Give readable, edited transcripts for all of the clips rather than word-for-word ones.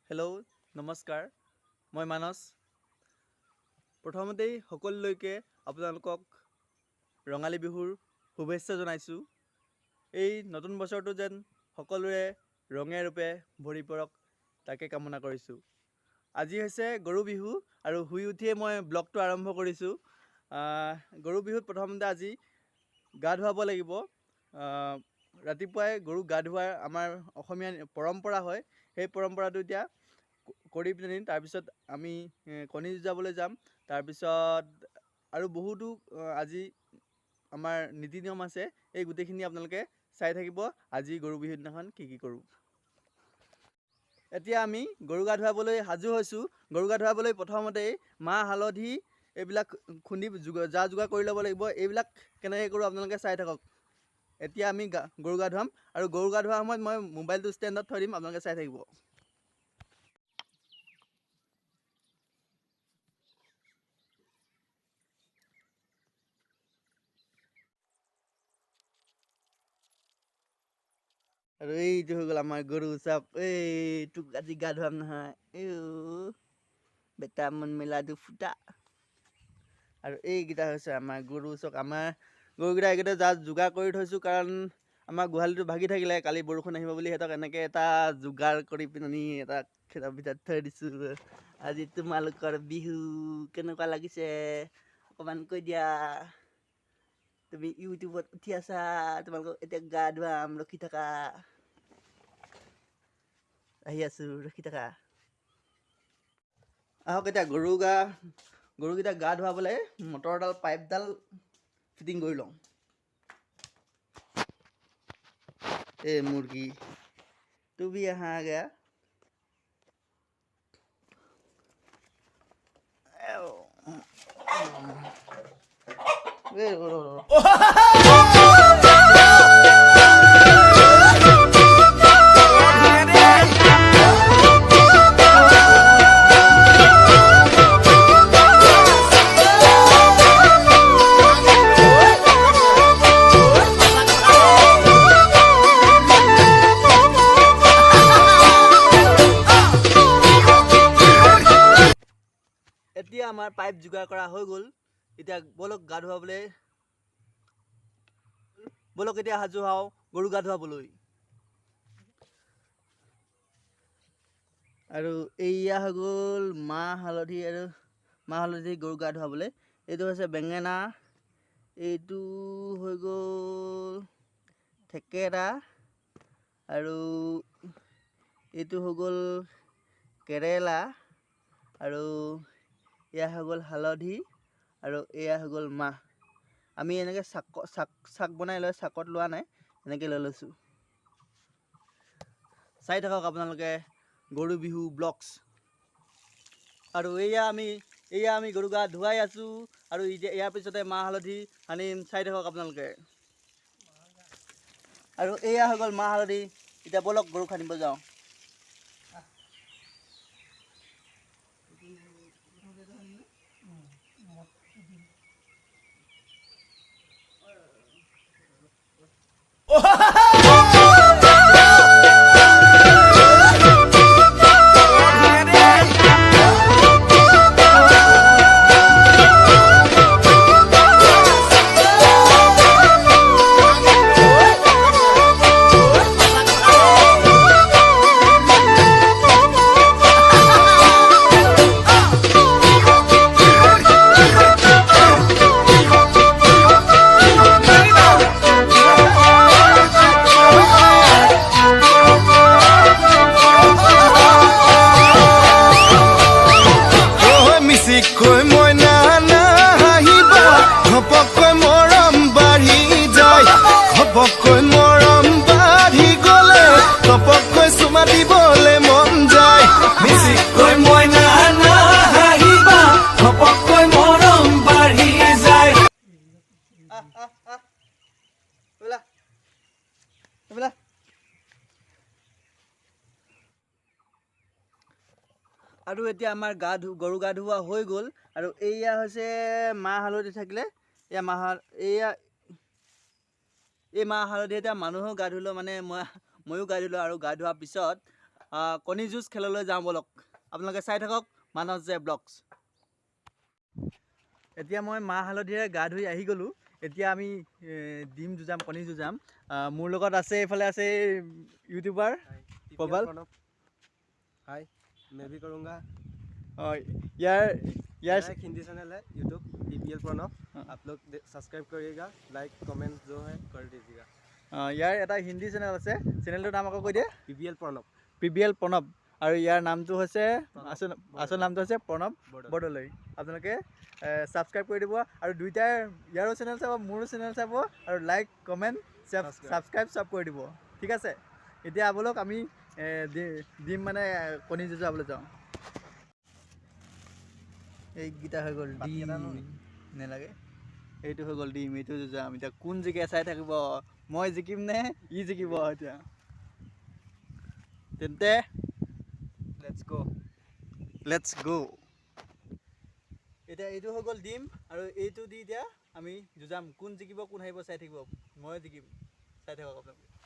Hello' নমস্কাৰ মই মানস প্ৰথমতেই সকলোলৈকে আপোনালোকক ৰঙালী বিহুৰ শুভেচ্ছা জনাইছোঁ। এই নতুন বছৰটো যেন সকলোৰে ৰঙে ৰূপে ভৰি পৰক তাকে কামনা কৰিছোঁ। আজি হৈছে গৰু বিহু আৰু শুই উঠিয়ে মই ব্লগটো আৰম্ভ কৰিছোঁ। গৰু বিহুত প্ৰথমতে আজি গা ধুৱাব লাগিব। ৰাতিপুৱাই গৰুক গা ধুৱাৰ আমাৰ অসমীয়া পৰম্পৰা হয়। সেই পৰম্পৰাটো এতিয়া কৰি পিনি তাৰপিছত আমি কণী যুঁজাবলৈ যাম। তাৰপিছত আৰু বহুতো আজি আমাৰ নীতি নিয়ম আছে। এই গোটেইখিনি আপোনালোকে চাই থাকিব আজি গৰু বিহুৰ দিনাখন কি কৰোঁ। এতিয়া আমি গৰু গা ধুৱাবলৈ সাজু হৈছোঁ। গৰু গা ধুৱাবলৈ প্ৰথমতেই মাহ হালধি এইবিলাক খুন্দি যা যোগাৰ কৰি ল'ব লাগিব। এইবিলাক কেনেকৈ কৰোঁ আপোনালোকে চাই থাকক। এতিয়া আমি গৰু গা ধুৱাম আৰু গৰু গা ধোৱাৰ সময়ত মই মোবাইলটো ষ্টেণ্ডত থৈ দিম, আপোনালোকে চাই থাকিব। আৰু এইটো হৈ গ'ল আমাৰ গৰু চাপ। তোক আজি গা ধুৱাম নহয়, বেটা মন মেলাটো ফুটা। আৰু এইকেইটা হৈছে আমাৰ গৰু চক। আমাৰ গৰুকেইটা এইকেইটা যোগাৰ কৰি থৈছোঁ, কাৰণ আমাৰ গোহালিটো ভাগি থাকিলে কালি বৰষুণ আহিব বুলি সিহঁতক এনেকৈ এটা যোগাৰ কৰি পিনি এটা খেৰৰ ভিতৰত থৈ দিছোঁ। আজি তোমালোকৰ বিহু কেনেকুৱা লাগিছে অকণমান কৈ দিয়া। তুমি ইউটিউবত উঠি আছা, তোমালোকক এতিয়া গা ধুৱাম, ৰখি থাকা। আহি আছোঁ, ৰখি থাকা। আহক এতিয়া গৰুকেইটা গা ধুৱাবলৈ মটৰডাল পাইপডাল ফিটিং কৰি লওঁ। এই মুৰ্গী তুমি আহা গা। এতিয়া আমাৰ পাইপ যোগাৰ কৰা হৈ গ'ল। এতিয়া বলক গা ধুৱাবলৈ, বলক এতিয়া সাজু হওঁ গৰু গা ধুৱাবলৈ। আৰু এয়া হৈ গ'ল মাহ হালধি গৰু গা ধুৱাবলৈ। এইটো হৈছে বেঙেনা, এইটো হৈ গ'ল থেকেৰা, আৰু এইটো হৈ গ'ল কেৰেলা, আৰু এয়া হৈ গ'ল হালধি, আৰু এয়া হৈ গ'ল মাহ। আমি এনেকৈ চাক বনাই লৈ চাকত লোৱা নাই, এনেকৈ লৈ লৈছোঁ। চাই থাকক আপোনালোকে গৰু বিহু ব্লগছ। আৰু এয়া আমি গৰু গা ধুৱাই আছোঁ, আৰু এতিয়া ইয়াৰ পিছতে মাহ হালধি সানিম। চাই থাকক আপোনালোকে। আৰু এয়া হৈ গ'ল মাহ হালধি। এতিয়া বলক গৰু সানিব যাওঁ। আৰু এতিয়া আমাৰ গৰু গা ধুওৱা হৈ গ'ল। আৰু এয়া হৈছে মাহ হালধি থাকিলে, এই মাহ হালধি এতিয়া মানুহেও গা ধুলোঁ, মানে ময়ো গা ধুলোঁ। আৰু গা ধোৱাৰ পিছত কণী যুঁজ খেললৈ যাওঁ বলক আপোনালোকে চাই থাকক মানস যে ব্লগছ এতিয়া মই মাহ হালধিৰে গা ধুই আহি গ'লোঁ এতিয়া আমি ডিম যুঁজাম কণী যুঁজাম মোৰ লগত আছে এইফালে আছে ইউটিউবাৰ প্ৰবাল हाय मैं भी करूँगा यार एक हिंदी चैनल है यूट्यूब पीपीएल प्रणव आप लोग सब्सक्राइब करिएगा लाइक कमेंट जो है कर दीजिएगा यार এটা হিন্দী চেনেল আছে চেনেলটোৰ নাম আকৌ কৈ দিয়ে পিবিএল প্ৰণৱ আৰু ইয়াৰ নামটো হৈছে আচল নামটো হৈছে প্ৰণৱ বৰদলৈ আপোনালোকে ছাবস্ক্ৰাইব কৰি দিব আৰু দুইটাৰ ইয়াৰো চেনেল চাব মোৰো চেনেল চাব আৰু লাইক কমেণ্ট ছাবস্ক্ৰাইব চব কৰি দিব ঠিক আছে এতিয়া বলক আমি ডিম মানে কণী যুঁজাবলৈ যাওঁ এইকেইটা হৈ গ'ল ডিম নেলাগে এইটো হৈ গ'ল ডিম এইটো যুঁজাম এতিয়া কোন জিকে চাই থাকিব মই জিকিম নে ই জিকিব এতিয়া তেন্তে লেটছ গ' এতিয়া এইটো হৈ গ'ল ডিম আৰু এইটো দি এতিয়া আমি যুঁজাম কোন জিকিব কোন হাৰিব চাই থাকিব মই জিকিম চাই থাকক আপোনালোকে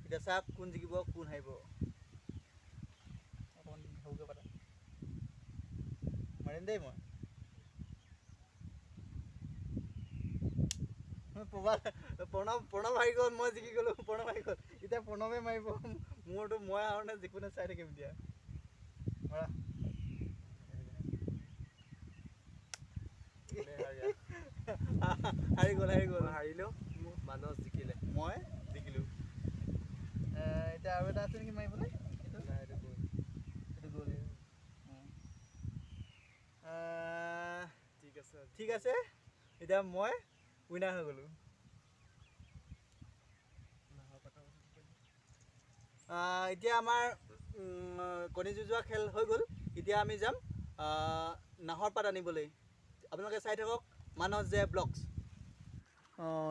এতিয়া চাওক কোন জিকিব কোন হাৰিব অকণমান সৰুকৈ পাতা মাৰিম দেই মই প্ৰণৱ হাৰি গ'ল মই জিকি গ'লোঁ প্ৰণৱ হাৰি গ'ল এতিয়া প্ৰণৱে মাৰিব মোৰতো মই আৰু নে যিকোনে চাই থাকিম এতিয়া মাৰা হাৰি গ'ল হাৰিলেও মানুহ জিকিলে মই জিকিলোঁ এতিয়া আৰু এটা আছে নেকি মাৰিবলৈ এইটো গ'ল ঠিক আছে এতিয়া মই উইনাৰ হৈ গ'লোঁ এতিয়া আমাৰ কণী যুঁজোৱা খেল হৈ গ'ল এতিয়া আমি যাম নাহৰ পাত আনিবলৈ আপোনালোকে চাই থাকক মানস যে ব্লগছ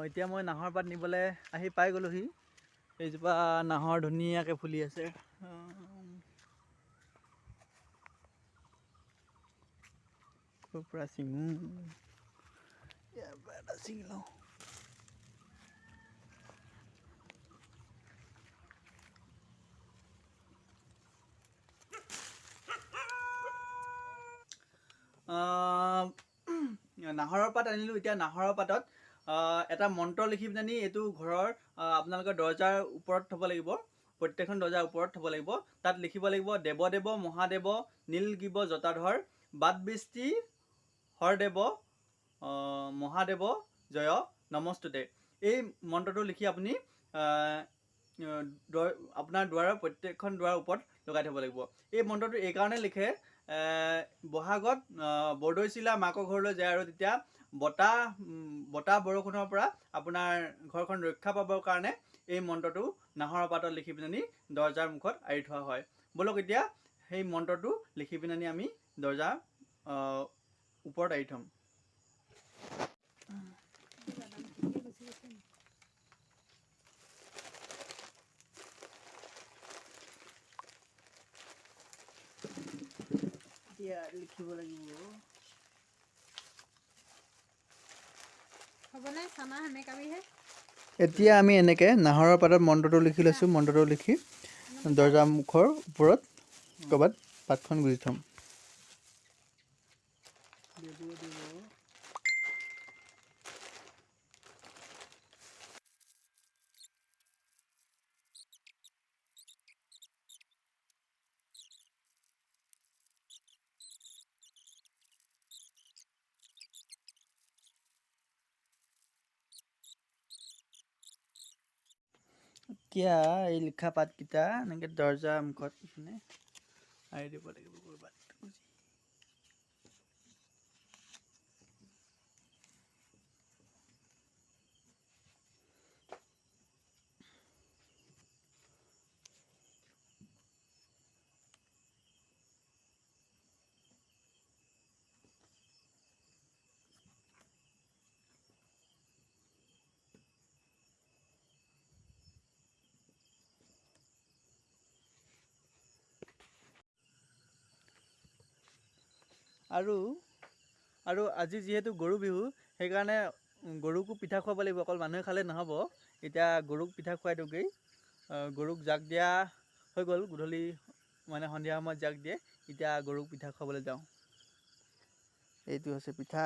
এতিয়া মই নাহৰ পাত নিবলৈ আহি পাই গ'লোহি এইজোপা নাহৰ ধুনীয়াকৈ ফুলি আছে পৰা ছিঙো ইয়াৰ পৰা এটা ছিঙি লওঁ নাহৰৰ পাত আনিলোঁ এতিয়া নাহৰৰ পাতত এটা মন্ত্ৰ লিখি পিনি এইটো ঘৰৰ আপোনালোকৰ দৰ্জাৰ ওপৰত থ'ব লাগিব প্ৰত্যেকখন দৰ্জাৰ ওপৰত থ'ব লাগিব তাত লিখিব লাগিব দেৱদেৱ মহাদেৱ নীলগিব জটাধৰ বাট বৃষ্টি হৰদেৱ মহাদেৱ জয় নমস্তুতে এই মন্ত্ৰটো লিখি আপুনি আপোনাৰ দুৱাৰৰ প্ৰত্যেকখন দুৱাৰৰ ওপৰত লগাই থ'ব লাগিব এই মন্ত্ৰটো এইকাৰণে লিখে বহাগত বৰদৈচিলা মাকৰ ঘৰলৈ যায় আৰু তেতিয়া বতাহ বৰষুণৰ পৰা আপোনাৰ ঘৰখন ৰক্ষা পাবৰ কাৰণে এই মন্ত্ৰটো নাহৰৰ পাতত লিখি পিনি দৰ্জাৰ মুখত আঁৰি থোৱা হয় বলক এতিয়া সেই মন্ত্ৰটো লিখি পিনি আমি দৰ্জাৰ ওপৰত আঁৰি থ'ম এতিয়া লিখিব লাগিব এতিয়া আমি এনেকৈ নাহৰৰ পাতত মন্ত্ৰটো লিখি লৈছোঁ মন্ত্ৰটো লিখি দৰ্জাৰ মুখৰ ওপৰত ক'ৰবাত পাতখন গুজি থ'ম এতিয়া এই লিখা পাতকেইটা এনেকৈ দৰ্জাৰ মুখত মানে আঁৰি দিব লাগিব ক'ৰবাত আৰু আৰু আজি যিহেতু গৰু বিহু সেইকাৰণে গৰুকো পিঠা খুৱাব লাগিব, অকল মানুহে খালে নহ'ব। এতিয়া গৰুক পিঠা খুৱাই দিওঁগৈ। গৰুক জাক দিয়া হৈ গ'ল, গধূলি মানে সন্ধিয়া সময়ত জাক দিয়ে। এতিয়া গৰুক পিঠা খুৱাবলৈ যাওঁ। এইটো হৈছে পিঠা,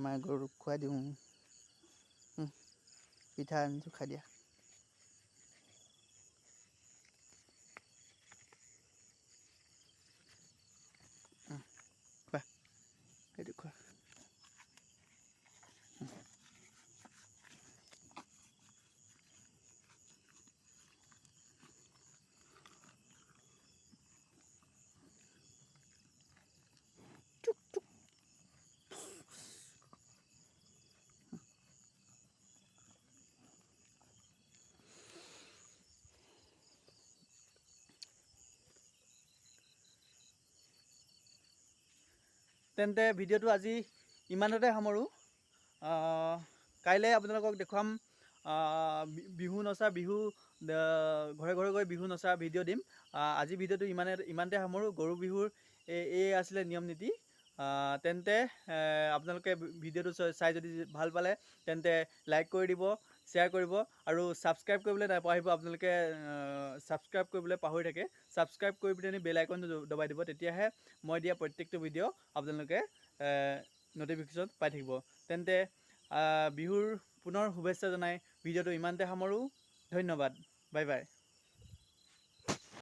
মই গৰুক খুৱাই দিওঁ। পিঠা আনিছোঁ, খাই দিয়া। খোৱা, এইটো খোৱা। তেন্তে ভিডিঅ'টো আজি ইমানতে সামৰোঁ। কাইলৈ আপোনালোকক দেখুৱাম বিহু নচা, ঘৰে ঘৰে গৈ বিহু নচা ভিডিঅ' দিম। আজি ভিডিঅ'টো ইমানতে সামৰোঁ। গৰু বিহুৰ এই আছিলে নিয়ম নীতি। তেন্তে আপোনালোকে ভিডিঅ'টো চাই যদি ভাল পালে তেন্তে লাইক কৰি দিব, শ্বেয়াৰ কৰিব আৰু ছাবস্ক্ৰাইব কৰিবলৈ নাপাহৰিব। আপোনালোকে ছাবস্ক্ৰাইব কৰিবলৈ পাহৰি থাকে। ছাবস্ক্ৰাইব কৰি পিনি বেল আইকনটো দবাই দিব, তেতিয়াহে মই দিয়া প্ৰত্যেকটো ভিডিঅ' আপোনালোকে ন'টিফিকেশ্যন পাই থাকিব। তেন্তে বিহুৰ পুনৰ শুভেচ্ছা জনাই ভিডিঅ'টো ইমানতে সামৰোঁ। ধন্যবাদ, বাই বাই।